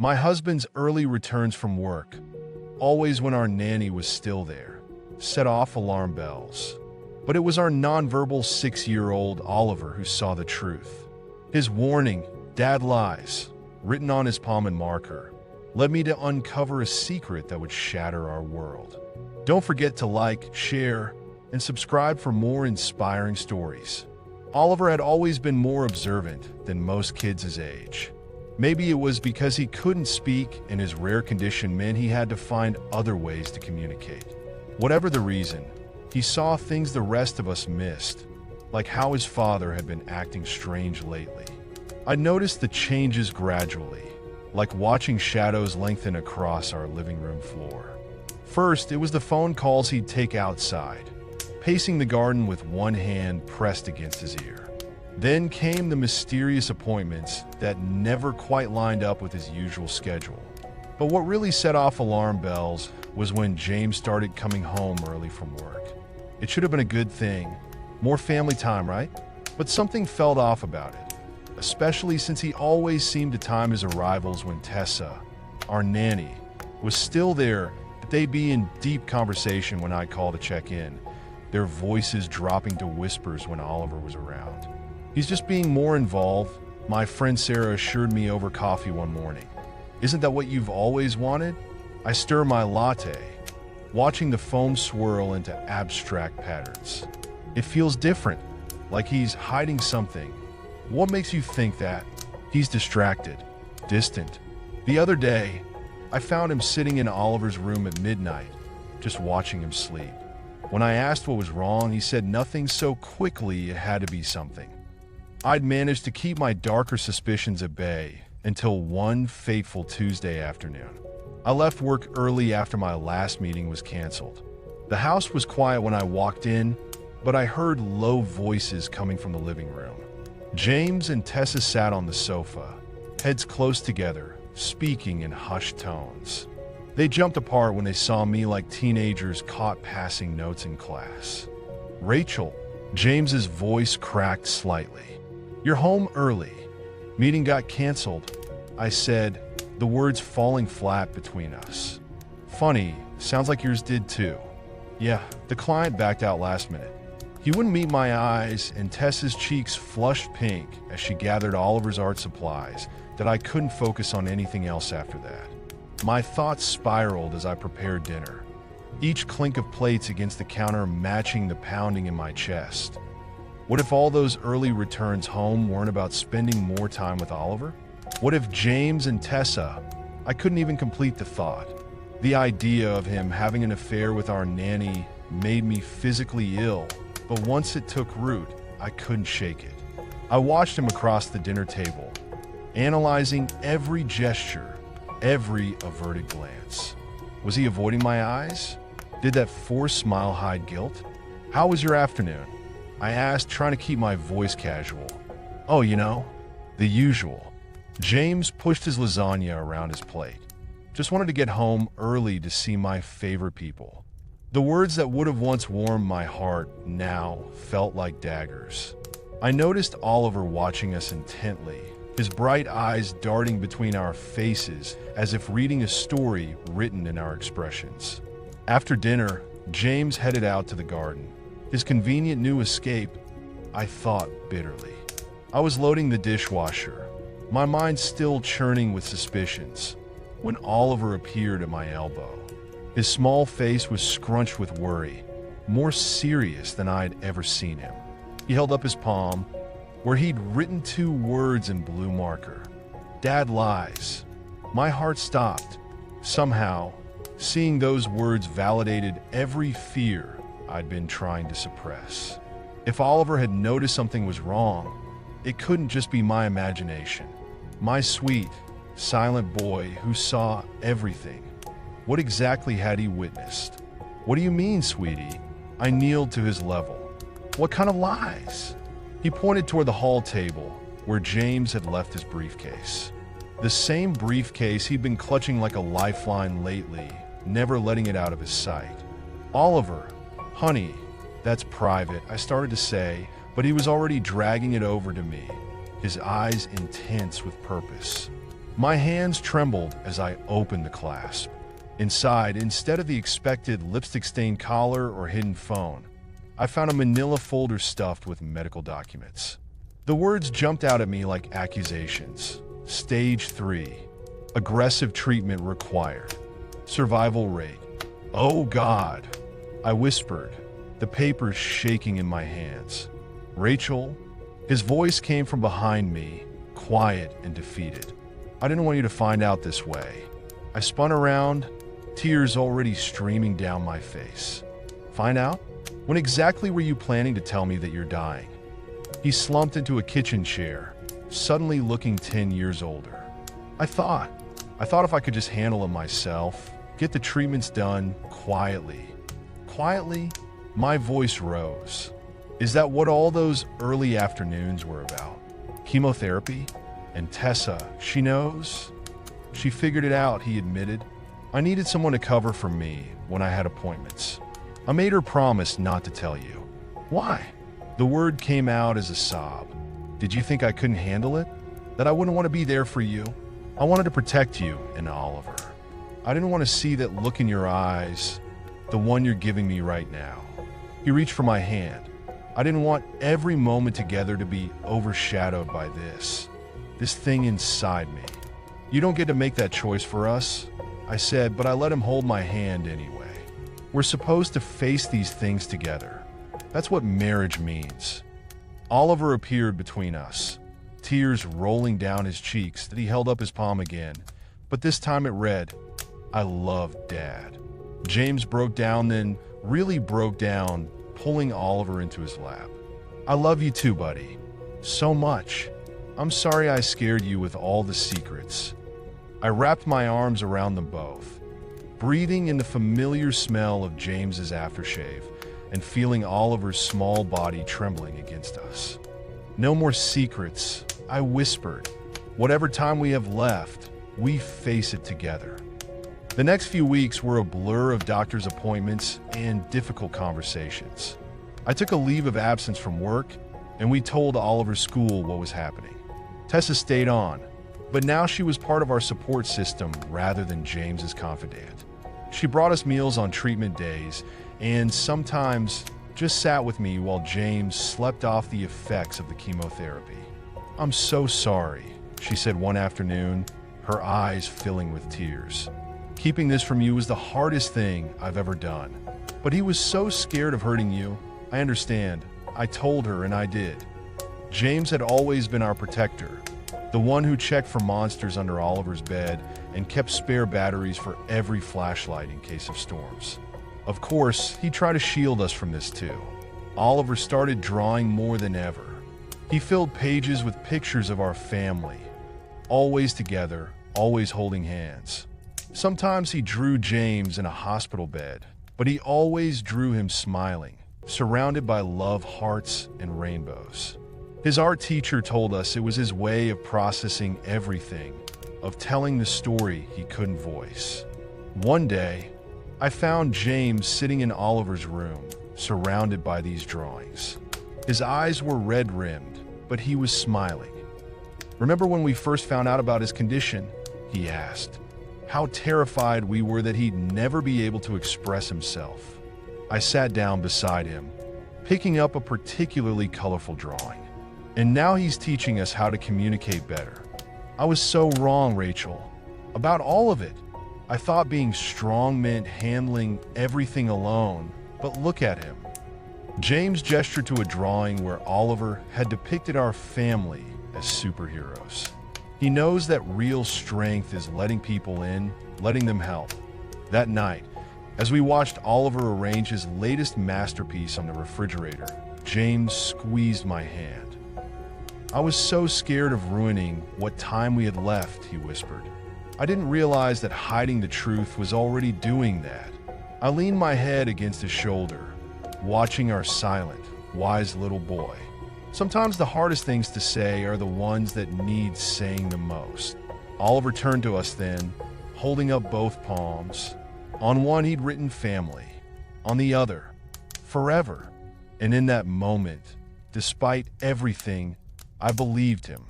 My husband's early returns from work, always when our nanny was still there, set off alarm bells. But it was our nonverbal 6-year-old Oliver who saw the truth. His warning, "Dad lies," written on his palm in marker, led me to uncover a secret that would shatter our world. Don't forget to like, share, and subscribe for more inspiring stories. Oliver had always been more observant than most kids his age. Maybe it was because he couldn't speak and his rare condition meant he had to find other ways to communicate. Whatever the reason, he saw things the rest of us missed, like how his father had been acting strange lately. I noticed the changes gradually, like watching shadows lengthen across our living room floor. First, it was the phone calls he'd take outside, pacing the garden with one hand pressed against his ear. Then came the mysterious appointments that never quite lined up with his usual schedule. But what really set off alarm bells was when James started coming home early from work. It should have been a good thing, more family time, right? But something felt off about it, especially since he always seemed to time his arrivals when Tessa, our nanny, was still there. They'd be in deep conversation when I'd call to check in, their voices dropping to whispers when Oliver was around. "He's just being more involved," my friend Sarah assured me over coffee one morning. "Isn't that what you've always wanted?" I stir my latte, watching the foam swirl into abstract patterns. "It feels different, like he's hiding something." "What makes you think that?" "He's distracted, distant." The other day, I found him sitting in Oliver's room at midnight, just watching him sleep. When I asked what was wrong, he said nothing so quickly it had to be something. I'd managed to keep my darker suspicions at bay until one fateful Tuesday afternoon. I left work early after my last meeting was canceled. The house was quiet when I walked in, but I heard low voices coming from the living room. James and Tessa sat on the sofa, heads close together, speaking in hushed tones. They jumped apart when they saw me like teenagers caught passing notes in class. "Rachel," James's voice cracked slightly. "You're home early. Meeting got canceled," I said, the words falling flat between us. "Funny, sounds like yours did too." "Yeah," the client backed out last minute. He wouldn't meet my eyes, and Tessa's cheeks flushed pink as she gathered Oliver's art supplies that I couldn't focus on anything else after that. My thoughts spiraled as I prepared dinner, each clink of plates against the counter matching the pounding in my chest. What if all those early returns home weren't about spending more time with Oliver? What if James and Tessa? I couldn't even complete the thought. The idea of him having an affair with our nanny made me physically ill, but once it took root, I couldn't shake it. I watched him across the dinner table, analyzing every gesture, every averted glance. Was he avoiding my eyes? Did that forced smile hide guilt? "How was your afternoon?" I asked, trying to keep my voice casual. "Oh, the usual." James pushed his lasagna around his plate. "Just wanted to get home early to see my favorite people." The words that would have once warmed my heart now felt like daggers. I noticed Oliver watching us intently, his bright eyes darting between our faces as if reading a story written in our expressions. After dinner, James headed out to the garden. His convenient new escape, I thought bitterly. I was loading the dishwasher, my mind still churning with suspicions, when Oliver appeared at my elbow. His small face was scrunched with worry, more serious than I'd ever seen him. He held up his palm, where he'd written 2 words in blue marker. "Dad lies." My heart stopped. Somehow, seeing those words validated every fear I'd been trying to suppress. If Oliver had noticed something was wrong, it couldn't just be my imagination. My sweet, silent boy who saw everything. What exactly had he witnessed? "What do you mean, sweetie?" I kneeled to his level. "What kind of lies?" He pointed toward the hall table, where James had left his briefcase. The same briefcase he'd been clutching like a lifeline lately, never letting it out of his sight. "Oliver, honey, that's private," I started to say, but he was already dragging it over to me, his eyes intense with purpose. My hands trembled as I opened the clasp. Inside, instead of the expected lipstick-stained collar or hidden phone, I found a manila folder stuffed with medical documents. The words jumped out at me like accusations. Stage 3. Aggressive treatment required. Survival rate. Oh God, I whispered, the papers shaking in my hands. Rachel? His voice came from behind me, quiet and defeated. I didn't want you to find out this way. I spun around, tears already streaming down my face. Find out? When exactly were you planning to tell me that you're dying? He slumped into a kitchen chair, suddenly looking 10 years older. I thought if I could just handle it myself, get the treatments done quietly. Quietly, my voice rose. Is that what all those early afternoons were about? Chemotherapy? And Tessa, she knows? She figured it out, he admitted. I needed someone to cover for me when I had appointments. I made her promise not to tell you. Why? The word came out as a sob. Did you think I couldn't handle it? That I wouldn't want to be there for you? I wanted to protect you and Oliver. I didn't want to see that look in your eyes, the one you're giving me right now. He reached for my hand. I didn't want every moment together to be overshadowed by this thing inside me. You don't get to make that choice for us, I said, but I let him hold my hand anyway. We're supposed to face these things together. That's what marriage means. Oliver appeared between us, tears rolling down his cheeks that he held up his palm again, but this time it read, I love Dad. James broke down, then really broke down, pulling Oliver into his lap. I love you too, buddy. So much. I'm sorry I scared you with all the secrets. I wrapped my arms around them both, breathing in the familiar smell of James's aftershave and feeling Oliver's small body trembling against us. No more secrets, I whispered. Whatever time we have left, we face it together. The next few weeks were a blur of doctor's appointments and difficult conversations. I took a leave of absence from work, and we told Oliver's school what was happening. Tessa stayed on, but now she was part of our support system rather than James's confidant. She brought us meals on treatment days and sometimes just sat with me while James slept off the effects of the chemotherapy. I'm so sorry, she said one afternoon, her eyes filling with tears. Keeping this from you was the hardest thing I've ever done. But he was so scared of hurting you. I understand. I told her, and I did. James had always been our protector, the one who checked for monsters under Oliver's bed and kept spare batteries for every flashlight in case of storms. Of course, he tried to shield us from this too. Oliver started drawing more than ever. He filled pages with pictures of our family, always together, always holding hands. Sometimes he drew James in a hospital bed, but he always drew him smiling, surrounded by love hearts and rainbows. His art teacher told us it was his way of processing everything, of telling the story he couldn't voice. One day, I found James sitting in Oliver's room, surrounded by these drawings. His eyes were red-rimmed, but he was smiling. Remember when we first found out about his condition? He asked. How terrified we were that he'd never be able to express himself. I sat down beside him, picking up a particularly colorful drawing. And now he's teaching us how to communicate better. I was so wrong, Rachel, about all of it. I thought being strong meant handling everything alone, but look at him. James gestured to a drawing where Oliver had depicted our family as superheroes. He knows that real strength is letting people in, letting them help. That night, as we watched Oliver arrange his latest masterpiece on the refrigerator, James squeezed my hand. I was so scared of ruining what time we had left, he whispered. I didn't realize that hiding the truth was already doing that. I leaned my head against his shoulder, watching our silent, wise little boy. Sometimes the hardest things to say are the ones that need saying the most. Oliver turned to us then, holding up both palms. On one he'd written family, on the other, forever. And in that moment, despite everything, I believed him.